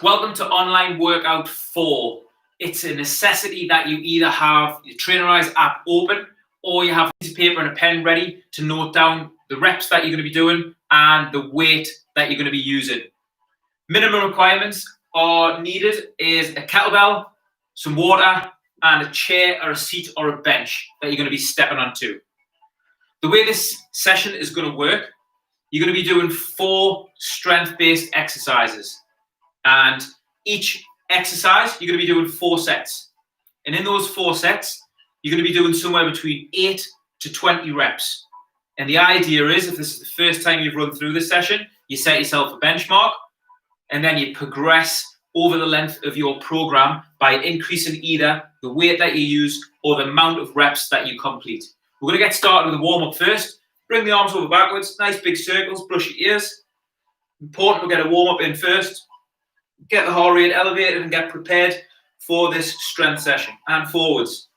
Welcome to Online Workout 4. It's a necessity that you either have your Trainerize app open or you have a piece of paper and a pen ready to note down the reps that you're going to be doing and the weight that you're going to be using. Minimum requirements are needed is a kettlebell, some water, and a chair or a seat or a bench that you're going to be stepping onto. The way this session is going to work, you're going to be doing 4 strength-based exercises. And each exercise, you're going to be doing 4 sets. And in those 4 sets, you're going to be doing somewhere between 8 to 20 reps. And the idea is, if this is the first time you've run through this session, you set yourself a benchmark, and then you progress over the length of your program by increasing either the weight that you use or the amount of reps that you complete. We're going to get started with a warm-up first. Bring the arms over backwards, nice big circles, brush your ears. Important, we'll get a warm-up in first. Get the heart rate elevated and get prepared for this strength session. And forwards.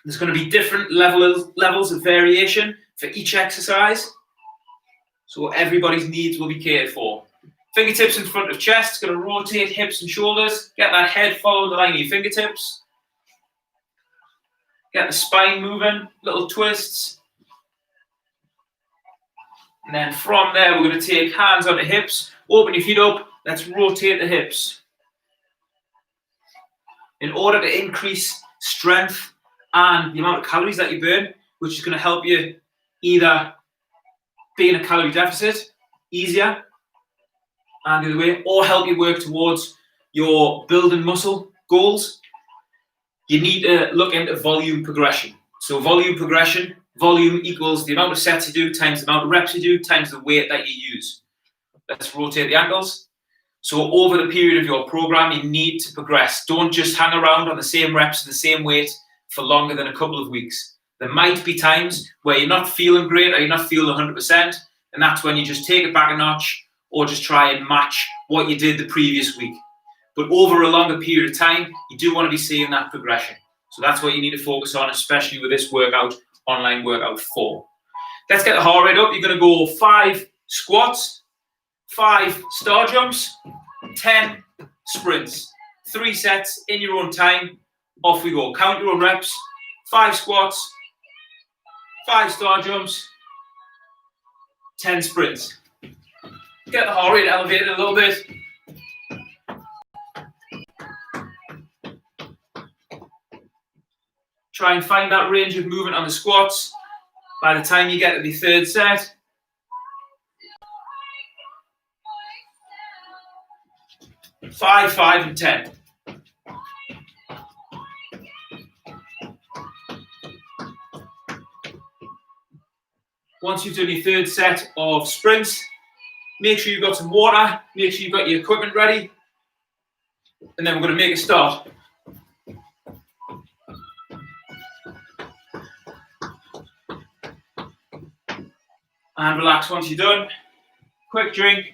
There's going to be different levels of variation for each exercise. So everybody's needs will be catered for. Fingertips in front of chest. It's going to rotate hips and shoulders. Get that head follow the line of your fingertips. Get the spine moving. Little twists. And then from there, we're going to take hands on the hips. Open your feet up. Let's rotate the hips. In order to increase strength and the amount of calories that you burn, which is going to help you either be in a calorie deficit easier and the other way, or help you work towards your building muscle goals, you need to look into volume progression. So volume progression, volume equals the amount of sets you do times the amount of reps you do times the weight that you use. Let's rotate the ankles. So over the period of your program, you need to progress. Don't just hang around on the same reps and the same weight for longer than a couple of weeks. There might be times where you're not feeling great or you're not feeling 100%, and that's when you just take it back a notch or just try and match what you did the previous week. But over a longer period of time, you do want to be seeing that progression. So that's what you need to focus on, especially with this workout, Online Workout 4. Let's get the heart rate up. You're going to go 5 squats, 5 star jumps, 10 sprints. 3 sets in your own time. Off we go. Count your own reps. 5 squats, 5 star jumps, 10 sprints. Get the heart rate elevated a little bit. Try and find that range of movement on the squats by the time you get to the 3rd set. Five, 5, and 10. Once you've done your 3rd set of sprints, make sure you've got some water, make sure you've got your equipment ready, and then we're going to make a start. And relax once you're done. Quick drink.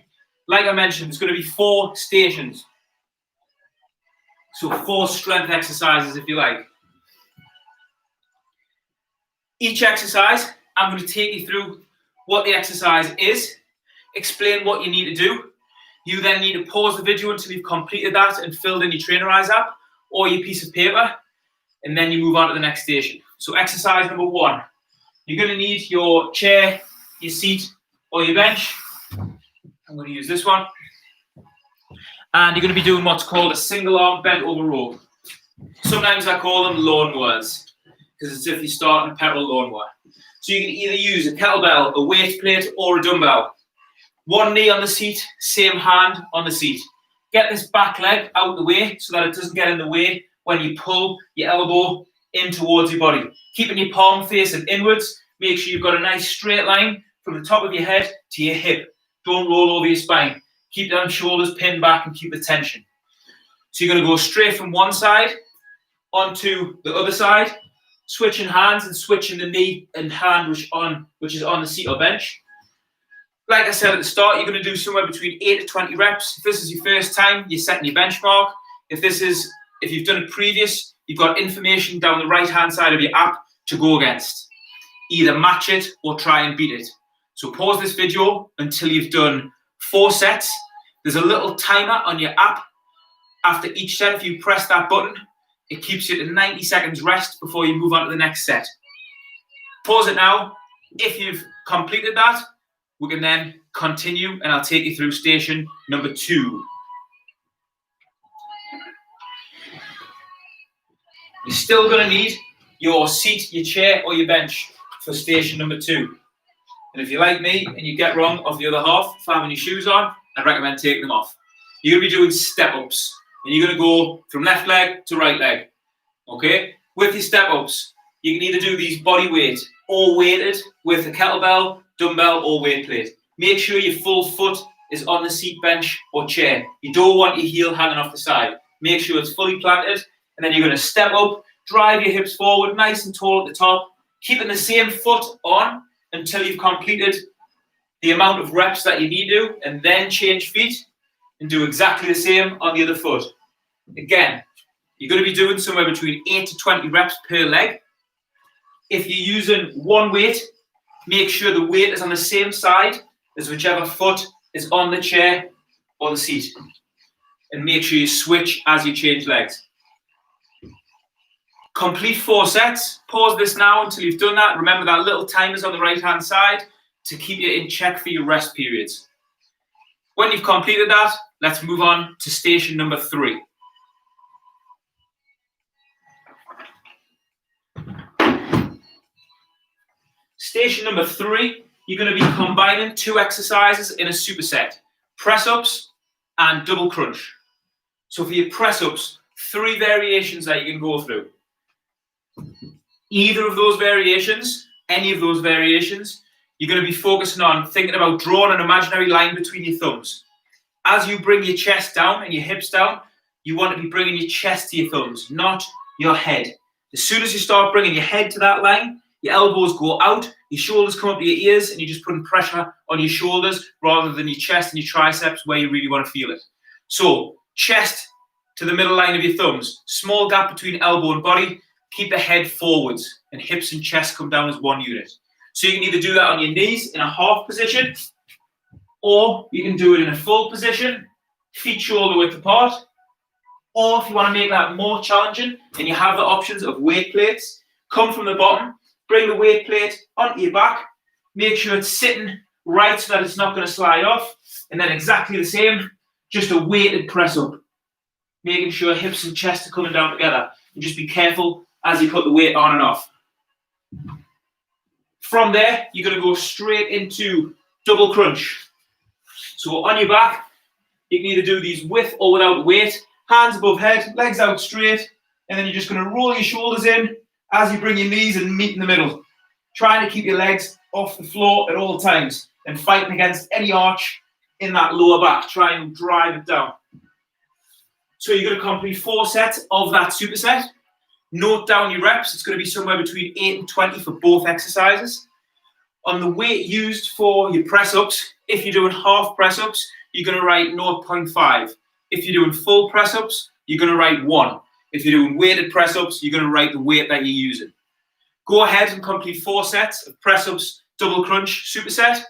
Like I mentioned, there's going to be 4 stations. So 4 strength exercises, if you like. Each exercise, I'm going to take you through what the exercise is, explain what you need to do. You then need to pause the video until you've completed that and filled in your Trainerize app or your piece of paper, and then you move on to the next station. So exercise number 1. You're going to need your chair, your seat, or your bench. I'm going to use this one. And you're going to be doing what's called a single arm bent over row. Sometimes I call them lawnmowers, because it's if you're starting a pedal lawnmower. So you can either use a kettlebell, a weight plate, or a dumbbell. 1 knee on the seat, same hand on the seat. Get this back leg out the way so that it doesn't get in the way when you pull your elbow in towards your body. Keeping your palm facing inwards. Make sure you've got a nice straight line from the top of your head to your hip. Don't roll over your spine. Keep them shoulders pinned back and keep the tension. So you're going to go straight from one side onto the other side, switching hands and switching the knee and hand which is on the seat or bench. Like I said at the start, you're going to do somewhere between 8 to 20 reps. If this is your first time, you're setting your benchmark. If you've done it previous, you've got information down the right-hand side of your app to go against. Either match it or try and beat it. So pause this video until you've done 4 sets. There's a little timer on your app. After each set, if you press that button, it keeps you to 90 seconds rest before you move on to the next set. Pause it now. If you've completed that, we can then continue and I'll take you through station number 2. You're still going to need your seat, your chair or your bench for station number 2. And if you're like me and you get wrong of the other half, for having your shoes on, I'd recommend taking them off. You're going to be doing step-ups. And you're going to go from left leg to right leg. Okay? With your step-ups, you can either do these body weight or weighted with a kettlebell, dumbbell or weight plate. Make sure your full foot is on the seat, bench or chair. You don't want your heel hanging off the side. Make sure it's fully planted. And then you're going to step up, drive your hips forward, nice and tall at the top, keeping the same foot on until you've completed the amount of reps that you need to, and then change feet and do exactly the same on the other foot. Again, you're going to be doing somewhere between 8 to 20 reps per leg. If you're using one weight, make sure the weight is on the same side as whichever foot is on the chair or the seat. And make sure you switch as you change legs. Complete 4 sets. Pause this now until you've done that. Remember that little timer's on the right-hand side to keep you in check for your rest periods. When you've completed that, let's move on to station number 3. Station number 3, you're going to be combining 2 exercises in a superset. Press-ups and double crunch. So for your press-ups, 3 variations that you can go through. Either of those variations, any of those variations, you're going to be focusing on thinking about drawing an imaginary line between your thumbs. As you bring your chest down and your hips down, you want to be bringing your chest to your thumbs, not your head. As soon as you start bringing your head to that line, your elbows go out, your shoulders come up to your ears, and you're just putting pressure on your shoulders rather than your chest and your triceps where you really want to feel it. So, chest to the middle line of your thumbs, small gap between elbow and body, keep the head forwards, and hips and chest come down as one unit. So you can either do that on your knees in a half position, or you can do it in a full position, feet shoulder width apart, or if you want to make that more challenging and you have the options of weight plates, come from the bottom, bring the weight plate onto your back, make sure it's sitting right so that it's not going to slide off, and then exactly the same, just a weighted press up, making sure hips and chest are coming down together, and just be careful as you put the weight on and off. From there, you're going to go straight into double crunch. So on your back, you can either do these with or without weight, hands above head, legs out straight, and then you're just going to roll your shoulders in as you bring your knees and meet in the middle. Trying to keep your legs off the floor at all times and fighting against any arch in that lower back. Try and drive it down. So you're going to complete 4 sets of that superset. Note down your reps. It's going to be somewhere between 8 and 20 for both exercises. On the weight used for your press-ups, if you're doing half press-ups, you're going to write 0.5. If you're doing full press-ups, you're going to write 1. If you're doing weighted press-ups, you're going to write the weight that you're using. Go ahead and complete 4 sets of press-ups, double crunch, superset.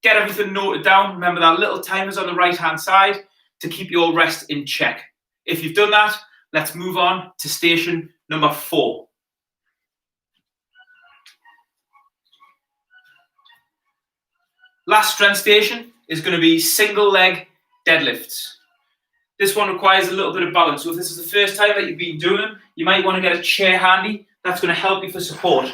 Get everything noted down. Remember that little timer's on the right-hand side to keep your rest in check. If you've done that, let's move on to station number 4. Last strength station is going to be single leg deadlifts. This one requires a little bit of balance. So if this is the first time that you've been doing them, you might want to get a chair handy. That's going to help you for support.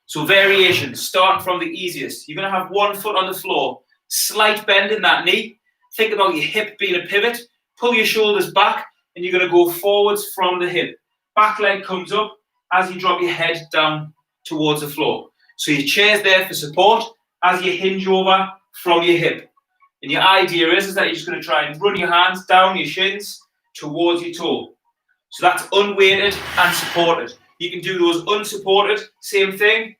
So variations, starting from the easiest. You're going to have one foot on the floor, slight bend in that knee. Think about your hip being a pivot. Pull your shoulders back, and you're going to go forwards from the hip. Back leg comes up as you drop your head down towards the floor. So your chair's there for support as you hinge over from your hip. And your idea is that you're just going to try and run your hands down your shins towards your toe. So that's unweighted and supported. You can do those unsupported, same thing.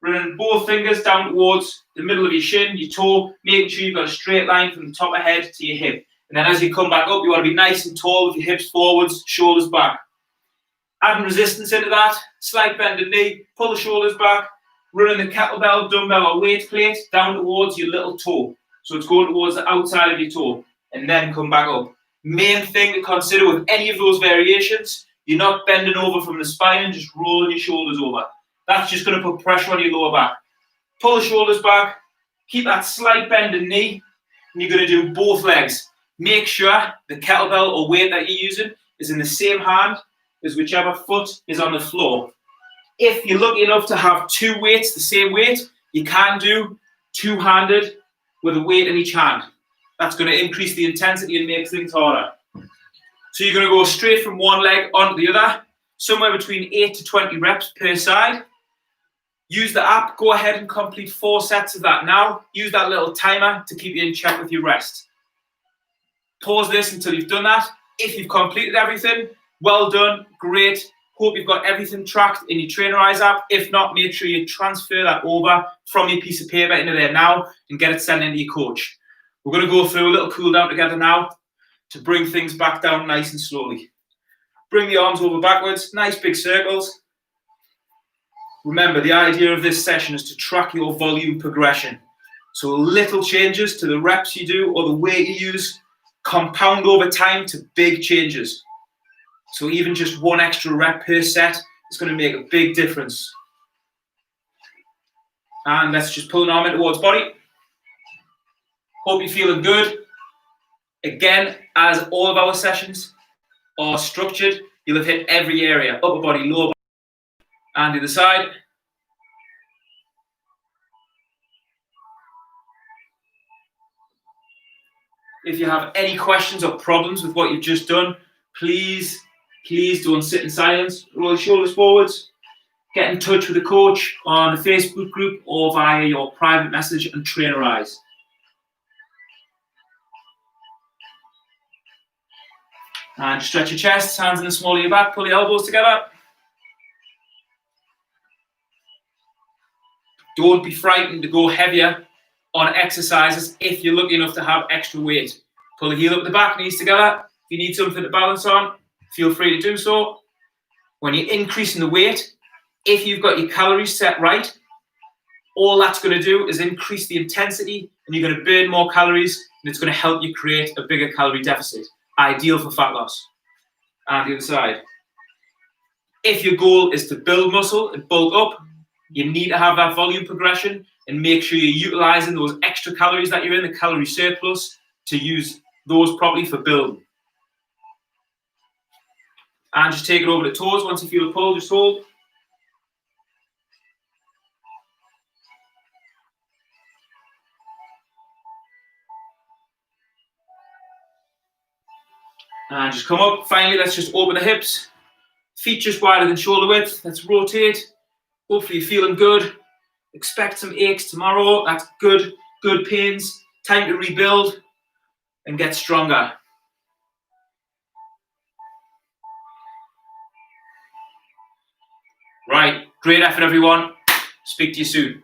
Running both fingers down towards the middle of your shin, your toe, making sure you've got a straight line from the top of head to your hip. And then as you come back up, you want to be nice and tall with your hips forwards, shoulders back. Adding resistance into that, slight bend of knee, pull the shoulders back, running the kettlebell, dumbbell or weight plate down towards your little toe. So it's going towards the outside of your toe and then come back up. Main thing to consider with any of those variations, you're not bending over from the spine and just rolling your shoulders over. That's just going to put pressure on your lower back. Pull the shoulders back, keep that slight bend in knee, and you're going to do both legs. Make sure the kettlebell or weight that you're using is in the same hand as whichever foot is on the floor. If you're lucky enough to have two weights, the same weight, you can do two-handed with a weight in each hand. That's going to increase the intensity and make things harder. So you're going to go straight from one leg onto the other, somewhere between 8 to 20 reps per side. Use the app, go ahead and complete 4 sets of that now. Use that little timer to keep you in check with your rest. Pause this until you've done that. If you've completed everything, well done, great. Hope you've got everything tracked in your Trainerize app. If not, make sure you transfer that over from your piece of paper into there now and get it sent into your coach. We're going to go through a little cool down together now to bring things back down nice and slowly. Bring the arms over backwards, nice big circles. Remember, the idea of this session is to track your volume progression. So little changes to the reps you do or the weight you use compound over time to big changes. So even just 1 extra rep per set is going to make a big difference. And let's just pull an arm in towards body. Hope you're feeling good. Again, as all of our sessions are structured, you'll have hit every area, upper body, lower body, and the other side. If you have any questions or problems with what you've just done, please don't sit in silence. Roll your shoulders forwards. Get in touch with the coach on a Facebook group or via your private message and Trainerize. And stretch your chest, hands in the small of your back, pull your elbows together. Don't be frightened to go heavier on exercises if you're lucky enough to have extra weight. Pull the heel up the back, knees together. If you need something to balance on, feel free to do so. When you're increasing the weight, if you've got your calories set right, all that's going to do is increase the intensity and you're going to burn more calories and it's going to help you create a bigger calorie deficit. Ideal for fat loss. And the other side. If your goal is to build muscle and bulk up, you need to have that volume progression and make sure you're utilizing those extra calories that you're in, the calorie surplus, to use those properly for building. And just take it over the toes. Once you feel a pull, just hold. And just come up. Finally, let's just open the hips. Feet just wider than shoulder width. Let's rotate. Hopefully you're feeling good. Expect some aches tomorrow. That's good pains. Time to rebuild and get stronger. Right, great effort everyone. Speak to you soon.